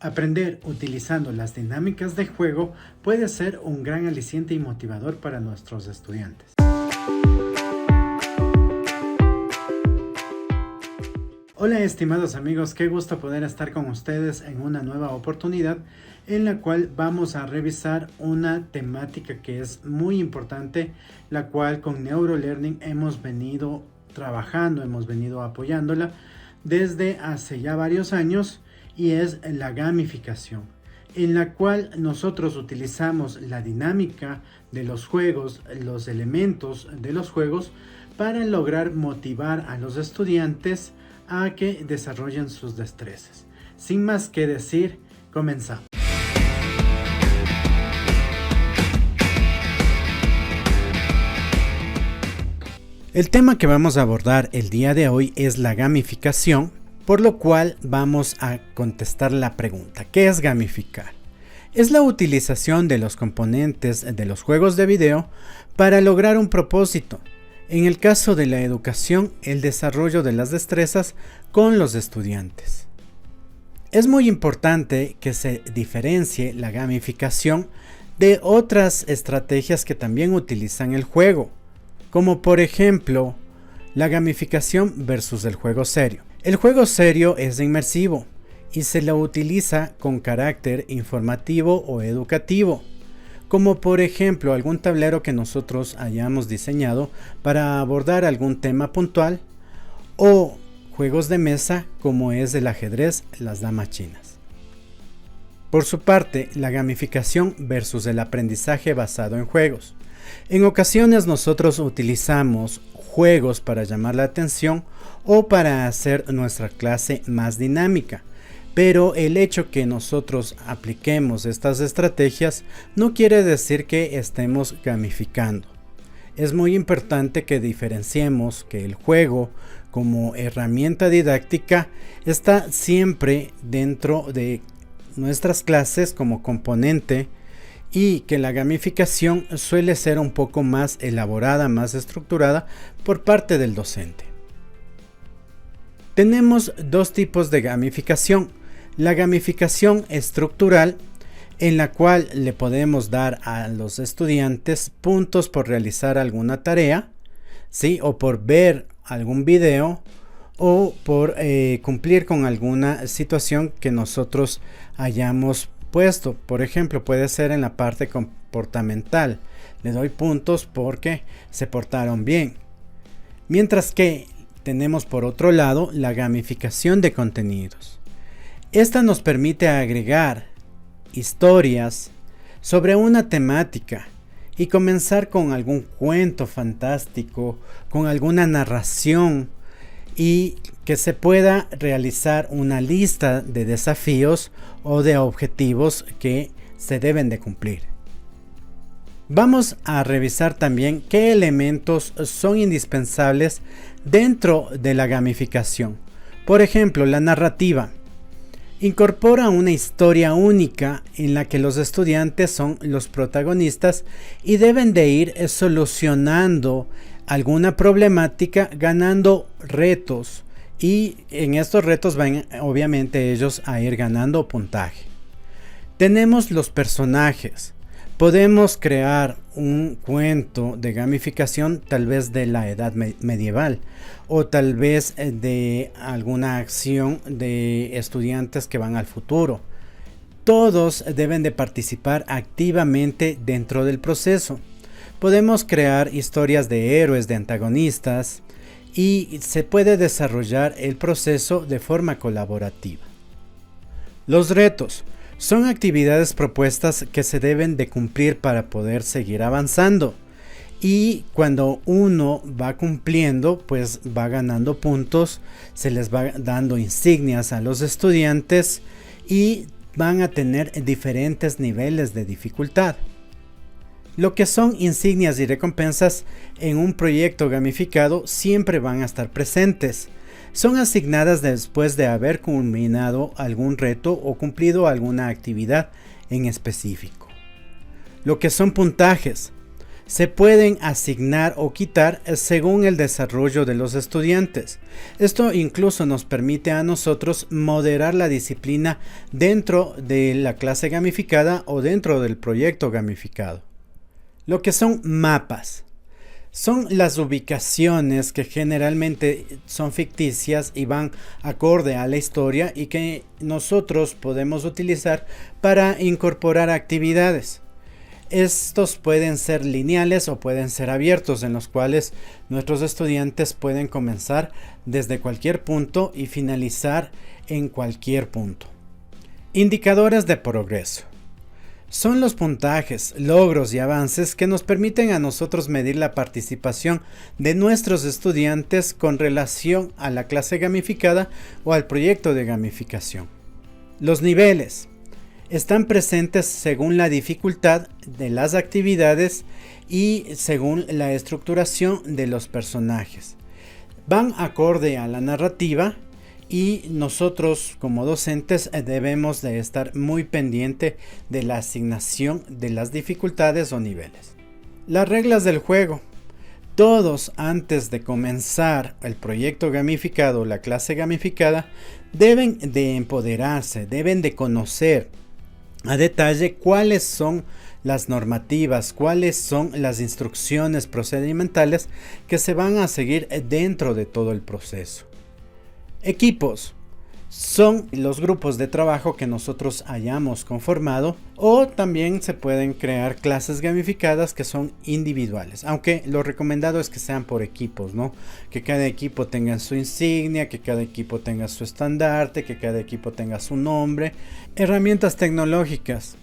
Aprender utilizando las dinámicas de juego puede ser un gran aliciente y motivador para nuestros estudiantes. Hola estimados amigos, qué gusto poder estar con ustedes en una nueva oportunidad en la cual vamos a revisar una temática que es muy importante, la cual con NeuroLearning hemos venido trabajando, hemos venido apoyándola desde hace ya varios años, y es la gamificación, en la cual nosotros utilizamos la dinámica de los juegos, los elementos de los juegos para lograr motivar a los estudiantes a que desarrollen sus destrezas. Sin más que decir, comenzamos. El tema que vamos a abordar el día de hoy es la gamificación, por lo cual vamos a contestar la pregunta: ¿qué es gamificar? Es la utilización de los componentes de los juegos de video para lograr un propósito. En el caso de la educación, el desarrollo de las destrezas con los estudiantes. Es muy importante que se diferencie la gamificación de otras estrategias que también utilizan el juego, como por ejemplo la gamificación versus el juego serio. El juego serio es inmersivo y se lo utiliza con carácter informativo o educativo, como por ejemplo algún tablero que nosotros hayamos diseñado para abordar algún tema puntual, o juegos de mesa como es el ajedrez, las damas chinas. Por su parte, la gamificación versus el aprendizaje basado en juegos. En ocasiones nosotros utilizamos juegos para llamar la atención o para hacer nuestra clase más dinámica. Pero el hecho que nosotros apliquemos estas estrategias no quiere decir que estemos gamificando. Es muy importante que diferenciemos que el juego como herramienta didáctica está siempre dentro de nuestras clases como componente, y que la gamificación suele ser un poco más elaborada, más estructurada por parte del docente. Tenemos dos tipos de gamificación. La gamificación estructural, en la cual le podemos dar a los estudiantes puntos por realizar alguna tarea, ¿sí? O por ver algún video, o por cumplir con alguna situación que nosotros hayamos puesto. Por ejemplo, puede ser en la parte comportamental. Le doy puntos porque se portaron bien. Mientras que tenemos por otro lado la gamificación de contenidos. Esta nos permite agregar historias sobre una temática y comenzar con algún cuento fantástico, con alguna narración, y que se pueda realizar una lista de desafíos o de objetivos que se deben de cumplir. Vamos a revisar también qué elementos son indispensables dentro de la gamificación. Por ejemplo, la narrativa. Incorpora una historia única en la que los estudiantes son los protagonistas y deben de ir solucionando alguna problemática, ganando retos, y en estos retos van obviamente ellos a ir ganando puntaje. Tenemos los personajes. Podemos crear un cuento de gamificación tal vez de la edad medieval, o tal vez de alguna acción de estudiantes que van al futuro. Todos deben de participar activamente dentro del proceso. Podemos crear historias de héroes, de antagonistas, y se puede desarrollar el proceso de forma colaborativa. Los retos son actividades propuestas que se deben de cumplir para poder seguir avanzando, y cuando uno va cumpliendo, pues va ganando puntos, se les va dando insignias a los estudiantes y van a tener diferentes niveles de dificultad. Lo que son insignias y recompensas en un proyecto gamificado siempre van a estar presentes. Son asignadas después de haber culminado algún reto o cumplido alguna actividad en específico. Lo que son puntajes se pueden asignar o quitar según el desarrollo de los estudiantes. Esto incluso nos permite a nosotros moderar la disciplina dentro de la clase gamificada o dentro del proyecto gamificado. Lo que son mapas. Son las ubicaciones que generalmente son ficticias y van acorde a la historia y que nosotros podemos utilizar para incorporar actividades. Estos pueden ser lineales o pueden ser abiertos, en los cuales nuestros estudiantes pueden comenzar desde cualquier punto y finalizar en cualquier punto. Indicadores de progreso. Son los puntajes, logros y avances que nos permiten a nosotros medir la participación de nuestros estudiantes con relación a la clase gamificada o al proyecto de gamificación. Los niveles están presentes según la dificultad de las actividades y según la estructuración de los personajes. Van acorde a la narrativa y nosotros como docentes debemos de estar muy pendiente de la asignación de las dificultades o niveles. Las reglas del juego. Todos antes de comenzar el proyecto gamificado o la clase gamificada deben de empoderarse, deben de conocer a detalle cuáles son las normativas, cuáles son las instrucciones procedimentales que se van a seguir dentro de todo el proceso. Equipos son los grupos de trabajo que nosotros hayamos conformado, o también se pueden crear clases gamificadas que son individuales, aunque lo recomendado es que sean por equipos, ¿no? Que cada equipo tenga su insignia, que cada equipo tenga su estandarte, que cada equipo tenga su nombre. Herramientas tecnológicas.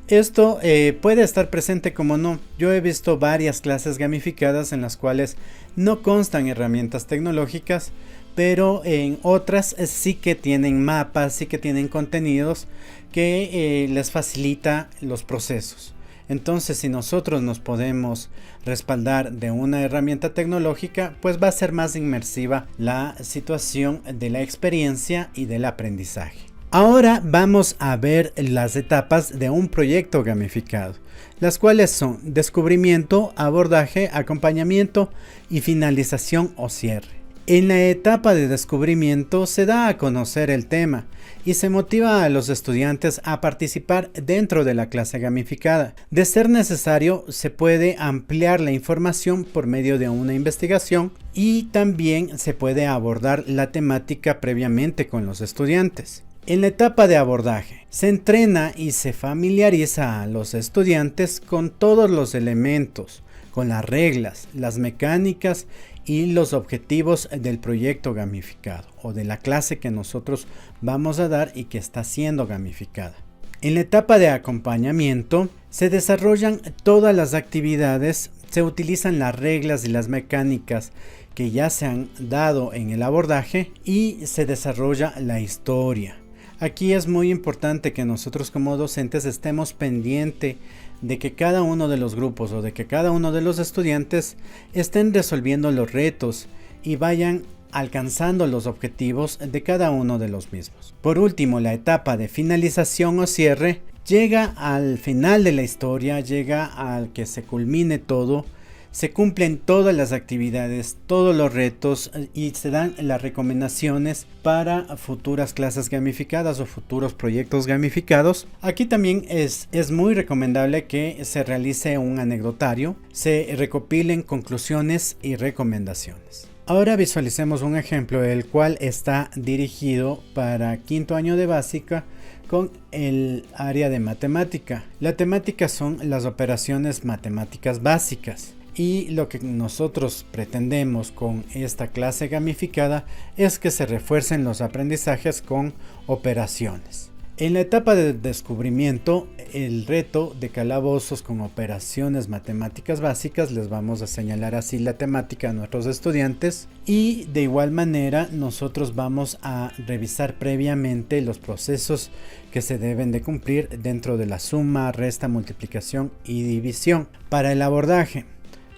Esto puede estar presente como no. Yo he visto varias clases gamificadas en las cuales no constan herramientas tecnológicas, pero en otras sí que tienen mapas, sí que tienen contenidos que les facilita los procesos. Entonces, si nosotros nos podemos respaldar de una herramienta tecnológica, pues va a ser más inmersiva la situación de la experiencia y del aprendizaje. Ahora vamos a ver las etapas de un proyecto gamificado, las cuales son descubrimiento, abordaje, acompañamiento y finalización o cierre. En la etapa de descubrimiento se da a conocer el tema y se motiva a los estudiantes a participar dentro de la clase gamificada. De ser necesario, se puede ampliar la información por medio de una investigación y también se puede abordar la temática previamente con los estudiantes. En la etapa de abordaje, se entrena y se familiariza a los estudiantes con todos los elementos, con las reglas, las mecánicas y los objetivos del proyecto gamificado o de la clase que nosotros vamos a dar y que está siendo gamificada. En la etapa de acompañamiento se desarrollan todas las actividades, se utilizan las reglas y las mecánicas que ya se han dado en el abordaje y se desarrolla la historia. Aquí es muy importante que nosotros como docentes estemos pendientes de que cada uno de los grupos o de que cada uno de los estudiantes estén resolviendo los retos y vayan alcanzando los objetivos de cada uno de los mismos. Por último, la etapa de finalización o cierre llega al final de la historia, llega al que se culmine todo. Se cumplen todas las actividades, todos los retos y se dan las recomendaciones para futuras clases gamificadas o futuros proyectos gamificados. Aquí también es muy recomendable que se realice un anecdotario, se recopilen conclusiones y recomendaciones. Ahora visualicemos un ejemplo, el cual está dirigido para quinto año de básica con el área de matemática. La temática son las operaciones matemáticas básicas. Y lo que nosotros pretendemos con esta clase gamificada es que se refuercen los aprendizajes con operaciones. En la etapa de descubrimiento, el reto de calabozos con operaciones matemáticas básicas, les vamos a señalar así la temática a nuestros estudiantes, y de igual manera nosotros vamos a revisar previamente los procesos que se deben de cumplir dentro de la suma, resta, multiplicación y división. Para el abordaje,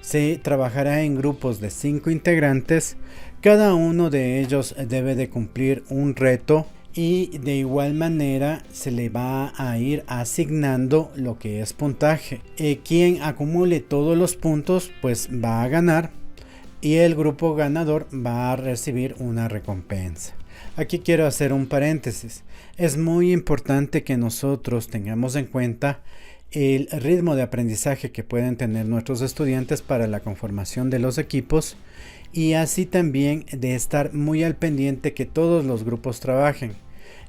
se trabajará en grupos de 5 integrantes, cada uno de ellos debe de cumplir un reto y de igual manera se le va a ir asignando lo que es puntaje. Quien acumule todos los puntos pues va a ganar y el grupo ganador va a recibir una recompensa. Aquí quiero hacer un paréntesis. Es muy importante que nosotros tengamos en cuenta el ritmo de aprendizaje que pueden tener nuestros estudiantes para la conformación de los equipos y así también de estar muy al pendiente que todos los grupos trabajen.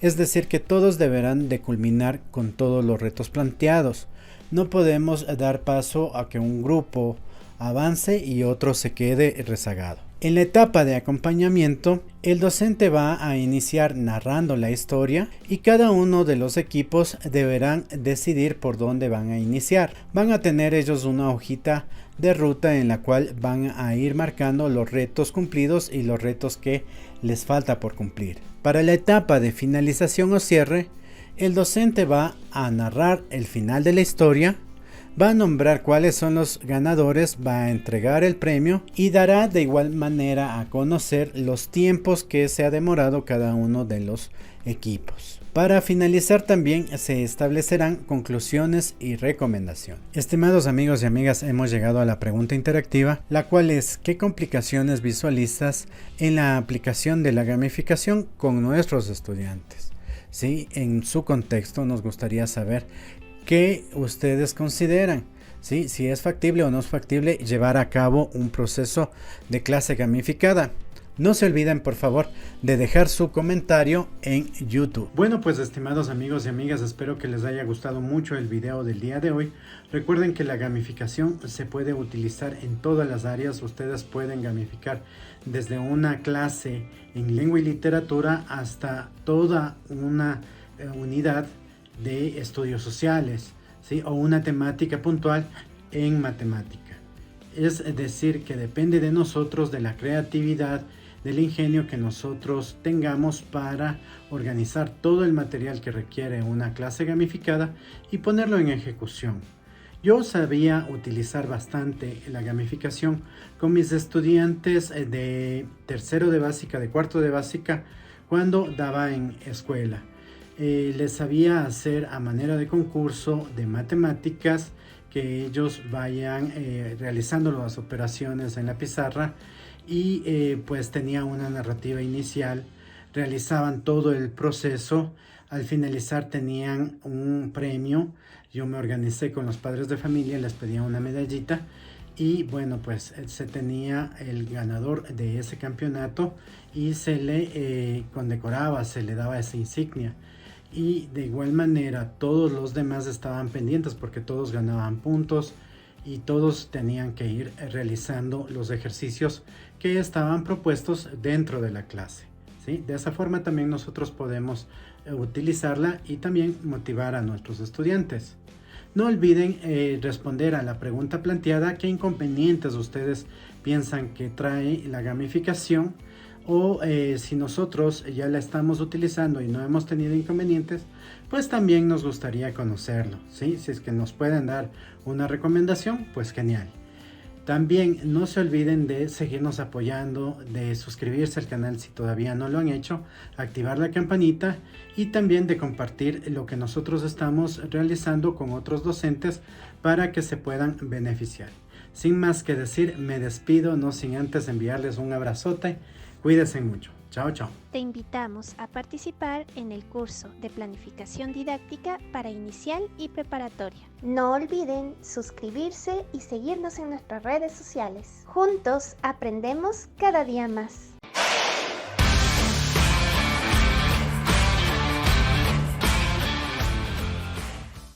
Es decir, que todos deberán de culminar con todos los retos planteados. No podemos dar paso a que un grupo avance y otro se quede rezagado. En la etapa de acompañamiento, el docente va a iniciar narrando la historia y cada uno de los equipos deberán decidir por dónde van a iniciar. Van a tener ellos una hojita de ruta en la cual van a ir marcando los retos cumplidos y los retos que les falta por cumplir. Para la etapa de finalización o cierre, el docente va a narrar el final de la historia, va a nombrar cuáles son los ganadores, va a entregar el premio y dará de igual manera a conocer los tiempos que se ha demorado cada uno de los equipos. Para finalizar también se establecerán conclusiones y recomendaciones. Estimados amigos y amigas, hemos llegado a la pregunta interactiva, la cual es: ¿qué complicaciones visualizas en la aplicación de la gamificación con nuestros estudiantes? Sí, en su contexto nos gustaría saber ¿qué ustedes consideran? ¿Sí? Si es factible o no es factible llevar a cabo un proceso de clase gamificada. No se olviden, por favor, de dejar su comentario en YouTube. Bueno, pues estimados amigos y amigas, espero que les haya gustado mucho el video del día de hoy. Recuerden que la gamificación se puede utilizar en todas las áreas. Ustedes pueden gamificar desde una clase en lengua y literatura hasta toda una unidad de estudios sociales, ¿sí? O una temática puntual en matemática. Es decir, que depende de nosotros, de la creatividad, del ingenio que nosotros tengamos para organizar todo el material que requiere una clase gamificada y ponerlo en ejecución. Yo sabía utilizar bastante la gamificación con mis estudiantes de tercero de básica, de cuarto de básica, cuando daba en escuela. Les sabía hacer a manera de concurso de matemáticas, que ellos vayan realizando las operaciones en la pizarra y pues tenía una narrativa inicial, realizaban todo el proceso, al finalizar tenían un premio. Yo me organicé con los padres de familia, les pedía una medallita y bueno, pues se tenía el ganador de ese campeonato y se le condecoraba, se le daba esa insignia. Y de igual manera todos los demás estaban pendientes porque todos ganaban puntos y todos tenían que ir realizando los ejercicios que estaban propuestos dentro de la clase, ¿sí? De esa forma también nosotros podemos utilizarla y también motivar a nuestros estudiantes. No olviden responder a la pregunta planteada: ¿qué inconvenientes ustedes piensan que trae la gamificación? O si nosotros ya la estamos utilizando y no hemos tenido inconvenientes, pues también nos gustaría conocerlo, ¿sí? Si es que nos pueden dar una recomendación, pues genial. También no se olviden de seguirnos apoyando, de suscribirse al canal si todavía no lo han hecho, activar la campanita y también de compartir lo que nosotros estamos realizando con otros docentes para que se puedan beneficiar. Sin más que decir, me despido, no sin antes enviarles un abrazote. Cuídense mucho. Chao, chao. Te invitamos a participar en el curso de planificación didáctica para inicial y preparatoria. No olviden suscribirse y seguirnos en nuestras redes sociales. Juntos aprendemos cada día más.